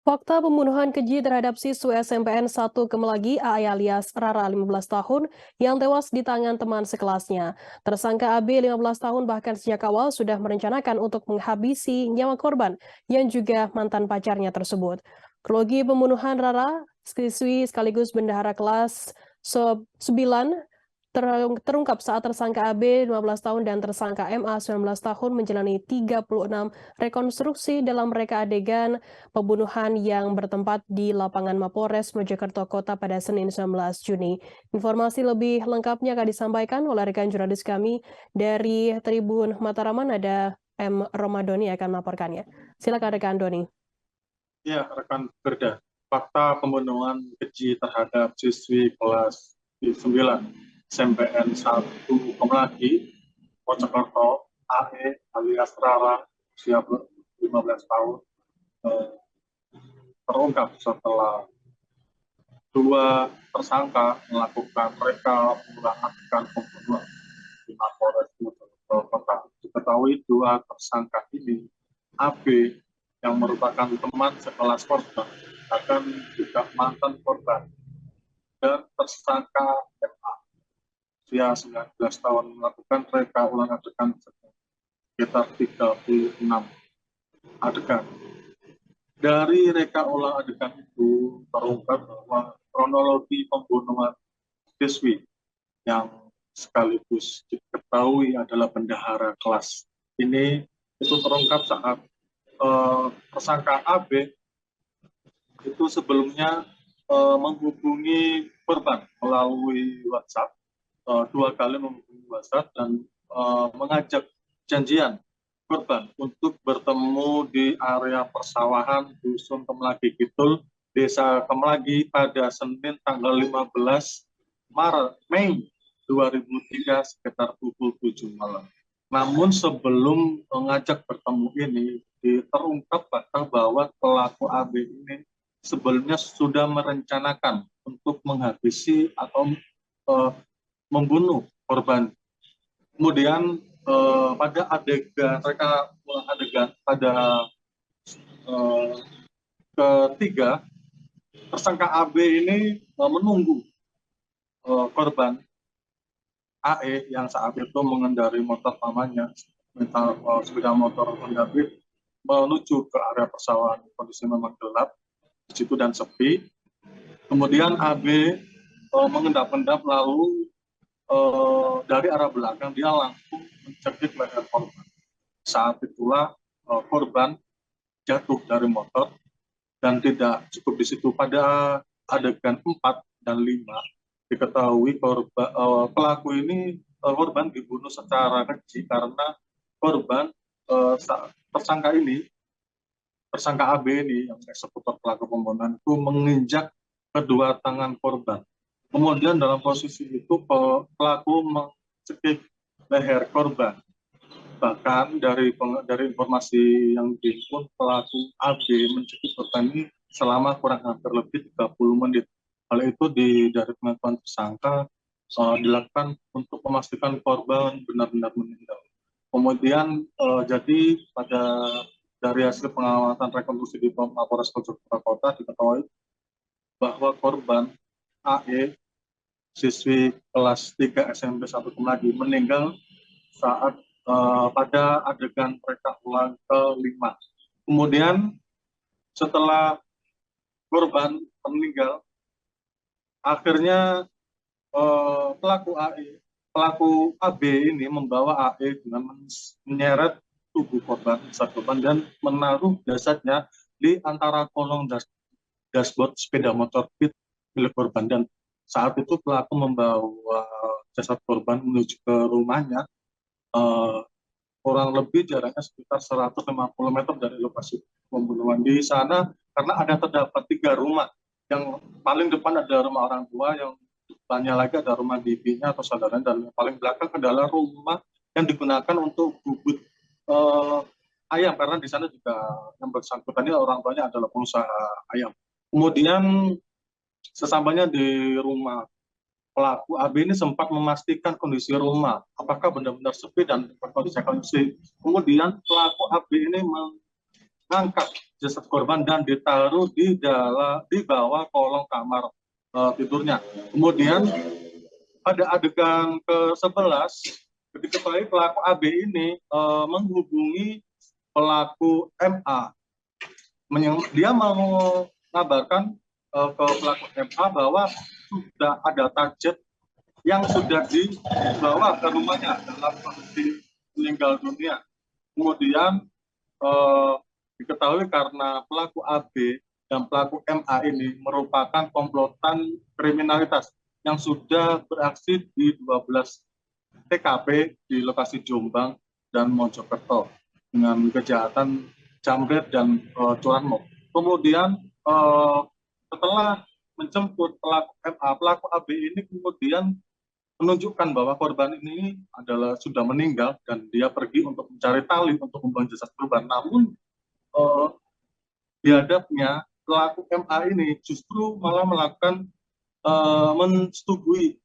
Fakta pembunuhan keji terhadap siswa SMPN 1 Kemelagi AI alias Rara 15 tahun yang tewas di tangan teman sekelasnya. Tersangka AB 15 tahun bahkan sejak awal sudah merencanakan untuk menghabisi nyawa korban yang juga mantan pacarnya tersebut. Kronologi pembunuhan Rara, siswi sekaligus bendahara kelas 9 terungkap saat tersangka AB 15 tahun dan tersangka MA 19 tahun menjalani 36 rekonstruksi dalam reka adegan pembunuhan yang bertempat di lapangan Mapores Mojokerto Kota pada Senin 19 Juni. Informasi lebih lengkapnya akan disampaikan oleh rekan jurnalis kami dari Tribun Mataraman, ada M. Romadoni yang akan melaporkannya. Silakan rekan Doni. Ya, rekan Berda, fakta pembunuhan keji terhadap siswi kelas 9 SMPN 1 Kemelagi, Mojokerto, AE alias Rara, usia 15 tahun, eh, terungkap setelah dua tersangka melakukan reka ulang adegan pembunuhan di Mapolres Mojokerto Kota. Diketahui dua tersangka ini, AB yang merupakan teman sekelas korban, bahkan juga mantan korban, dan tersangka MA, usia 19 tahun, melakukan reka ulang adegan sekitar 36 adegan. Dari reka ulang adegan itu terungkap bahwa kronologi pembunuhan siswi yang sekaligus diketahui adalah bendahara kelas ini itu terungkap saat tersangka AB itu sebelumnya menghubungi korban melalui WhatsApp, dua kali menghubungi WhatsApp dan mengajak janjian korban untuk bertemu di area persawahan Dusun Kemelagi Kidul, Desa Kemelagi pada Senin tanggal 15 Mei 2003 sekitar pukul 7 malam. Namun sebelum mengajak bertemu ini, terungkap bahwa pelaku AB ini sebelumnya sudah merencanakan untuk menghabisi atau membunuh korban. Kemudian pada adegan pada ketiga, tersangka AB ini menunggu korban AE yang saat itu mengendarai motor pamannya, sepeda motor Honda Beat, menuju ke area persawahan. Kondisi memang gelap di situ dan sepi. Kemudian AB mengendap-endap, lalu dari arah belakang dia langsung mencekik leher korban. Saat itulah korban jatuh dari motor, dan tidak cukup di situ. Pada adegan 4 dan 5 diketahui pelaku ini korban dibunuh secara keji karena korban tersangka AB ini yang eksekutor pelaku pembunuhan itu menginjak kedua tangan korban. Kemudian dalam posisi itu pelaku mencekik leher korban. Bahkan dari informasi yang dihimpun, pelaku AB mencekik korban ini selama kurang hampir lebih 30 menit. Hal itu dari pengakuan tersangka dilakukan untuk memastikan korban benar-benar meninggal. Kemudian jadi dari hasil pengamatan rekonstruksi di Mapolres Mojokerto Kota diketahui bahwa korban AE, siswi kelas 3 SMP 1 Kemelagi, meninggal saat pada adegan reka ulang ke-5. Kemudian setelah korban meninggal, akhirnya pelaku AB ini membawa AE dengan menyeret tubuh korban dan menaruh jasadnya di antara kolong dashboard sepeda motor Beat milik korban. Dan saat itu pelaku membawa jasad korban menuju ke rumahnya, kurang lebih jaraknya sekitar 150 meter dari lokasi pembunuhan. Di sana karena terdapat 3 rumah, yang paling depan ada rumah orang tua, yang depannya lagi ada rumah bibinya atau saudaranya, dan yang paling belakang adalah rumah yang digunakan untuk bubut ayam, karena di sana juga yang bersangkutan ini orang tuanya adalah pengusaha ayam. Kemudian sesampainya di rumah, pelaku AB ini sempat memastikan kondisi rumah apakah benar-benar sepi dan berkondisi kondusif. Kemudian pelaku AB ini mengangkat jasad korban dan ditaruh di bawah kolong kamar tidurnya. Kemudian pada adegan ke-11 diketahui pelaku AB ini menghubungi pelaku MA. Dia mengabarkan ke pelaku MA bahwa sudah ada target yang sudah dibawa ke rumahnya dalam kondisi meninggal dunia. Kemudian diketahui karena pelaku AB dan pelaku MA ini merupakan komplotan kriminalitas yang sudah beraksi di 12 TKP di lokasi Jombang dan Mojokerto dengan kejahatan jambret dan curanmor. Kemudian setelah menjemput pelaku MA, pelaku AB ini kemudian menunjukkan bahwa korban ini sudah meninggal dan dia pergi untuk mencari tali untuk membuang jasad korban. Namun di hadapnya pelaku MA ini justru malah melakukan mensetujui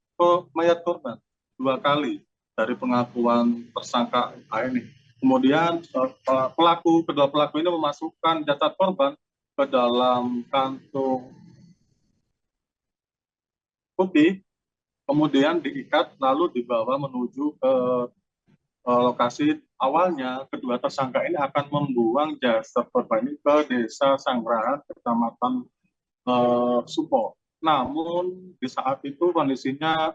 mayat korban 2 kali dari pengakuan tersangka MA ini. Kemudian kedua pelaku ini memasukkan jasad korban ke dalam kantung putih, kemudian diikat lalu dibawa menuju ke lokasi. Awalnya kedua tersangka ini akan membuang jasad korban ini ke desa Sangrahan, kecamatan Supo. Namun di saat itu kondisinya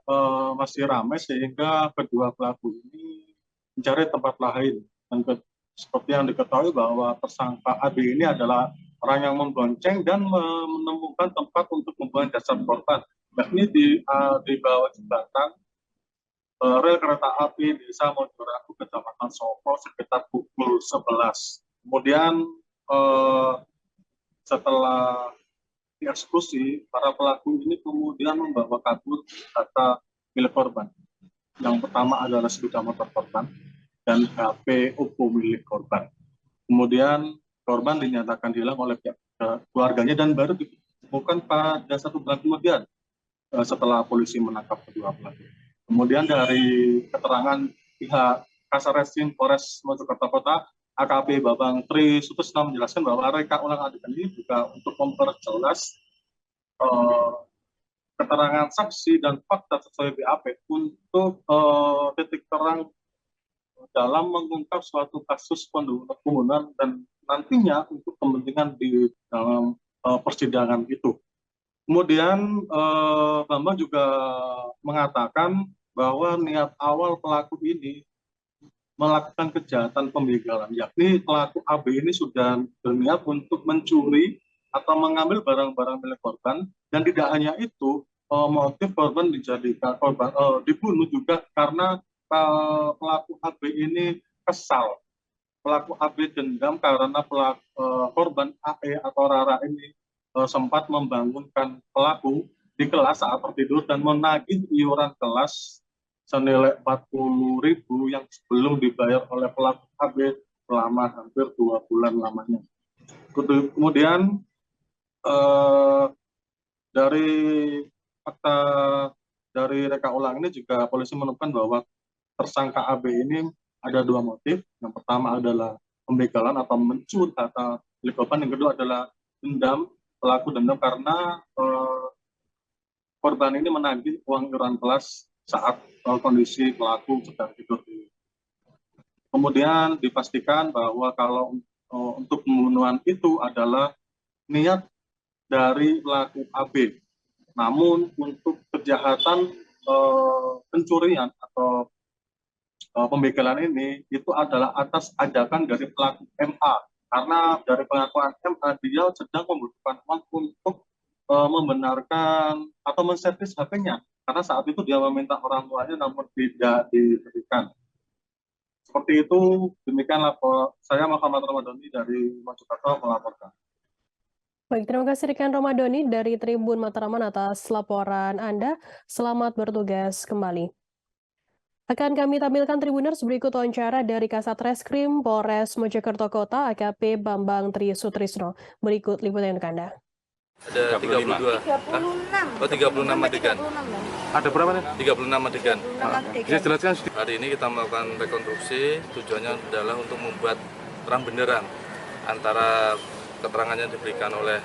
masih ramai sehingga kedua pelaku ini mencari tempat lain. Dan seperti yang diketahui bahwa tersangka AB ini adalah orang yang membonceng dan menemukan tempat untuk membuang jasad korban, yakni di bawah jembatan rel kereta api di Desa Mojokerto, Kecamatan Sopo sekitar pukul 11. Kemudian setelah dieksekusi, para pelaku ini kemudian membawa kabur data milik korban. Yang pertama adalah sepeda motor korban dan HP Oppo milik korban. Kemudian korban dinyatakan hilang oleh pihak keluarganya dan baru ditemukan pada 1 bulan kemudian setelah polisi menangkap kedua pelaku. Kemudian dari keterangan pihak Kasarreskrim Polres Mojokerto Kota, AKP Babang Tri Sutisna menjelaskan bahwa reka ulang adegan ini juga untuk memperjelas keterangan saksi dan fakta sesuai BAP untuk titik terang dalam mengungkap suatu kasus pembunuhan dan nantinya untuk kepentingan di dalam persidangan itu. Kemudian Bambang juga mengatakan bahwa niat awal pelaku ini melakukan kejahatan pembegalan, yakni pelaku AB ini sudah berniat untuk mencuri atau mengambil barang-barang milik korban, dan tidak hanya itu, motif korban dijadikan korban dibunuh juga karena pelaku AB ini kesal. Pelaku AB dendam karena korban AE atau Rara ini sempat membangunkan pelaku di kelas saat tertidur dan menagih iuran kelas senilai 40.000 yang belum dibayar oleh pelaku AB selama hampir 2 bulan lamanya. Kemudian dari fakta dari reka ulang ini juga polisi menemukan bahwa tersangka AB ini ada 2 motif. Yang pertama adalah pembegalan atau mencuri harta milik korban. Yang kedua adalah dendam. Pelaku dendam karena korban ini menagih uang iuran kelas saat kondisi pelaku sedang tidur. Kemudian dipastikan bahwa kalau untuk pembunuhan itu adalah niat dari pelaku AB. Namun untuk kejahatan pencurian atau pembegalan ini itu adalah atas ajakan dari pelaku MA. Karena dari pengakuan MA dia sedang membutuhkan uang untuk membenarkan atau menservis HP-nya. Karena saat itu dia meminta orang tuanya namun tidak diberikan. Seperti itu, demikian lapor saya Muhammad Ramadhani dari Mojokerto melaporkan. Baik, terima kasih rekan Ramadhani dari Tribun Matraman atas laporan Anda. Selamat bertugas kembali. Akan kami tampilkan Tribuners berikut wawancara dari Kasatreskrim Polres Mojokerto Kota AKP Bambang Tri Sutrisno. Berikut liputan untuk Anda. Ada 32. 36. Oh, 36 adegan. Ada berapa nih? 36 adegan. Bisa jelaskan? Hari ini kita melakukan rekonstruksi, tujuannya adalah untuk membuat terang benderang antara keterangan yang diberikan oleh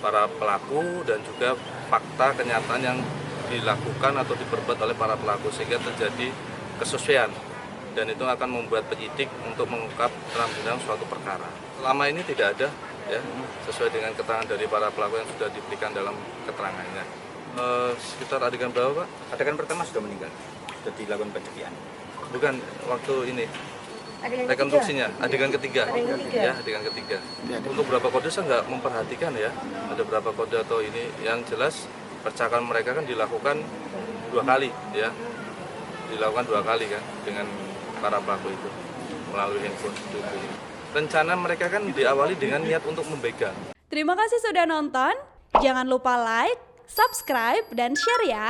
para pelaku dan juga fakta kenyataan yang dilakukan atau diperbuat oleh para pelaku sehingga terjadi kesesuaian dan itu akan membuat penyidik untuk mengungkap terang-benderang suatu perkara. Selama ini tidak ada ya sesuai dengan keterangan dari para pelaku yang sudah diberikan dalam keterangannya. Sekitar adegan berapa, Pak? Adegan pertama sudah meninggal, sudah dilakukan pencegahan. Bukan waktu ini rekonstruksinya, adegan ketiga. Ya, adegan ketiga. Untuk berapa kode saya nggak memperhatikan ya, ada berapa kode atau ini. Yang jelas percakapan mereka kan dilakukan 2 kali ya, dilakukan 2 kali kan dengan para pelaku itu melalui handphone. Rencana mereka kan diawali dengan niat untuk membegal. Terima kasih sudah nonton. Jangan lupa like, subscribe, dan share ya.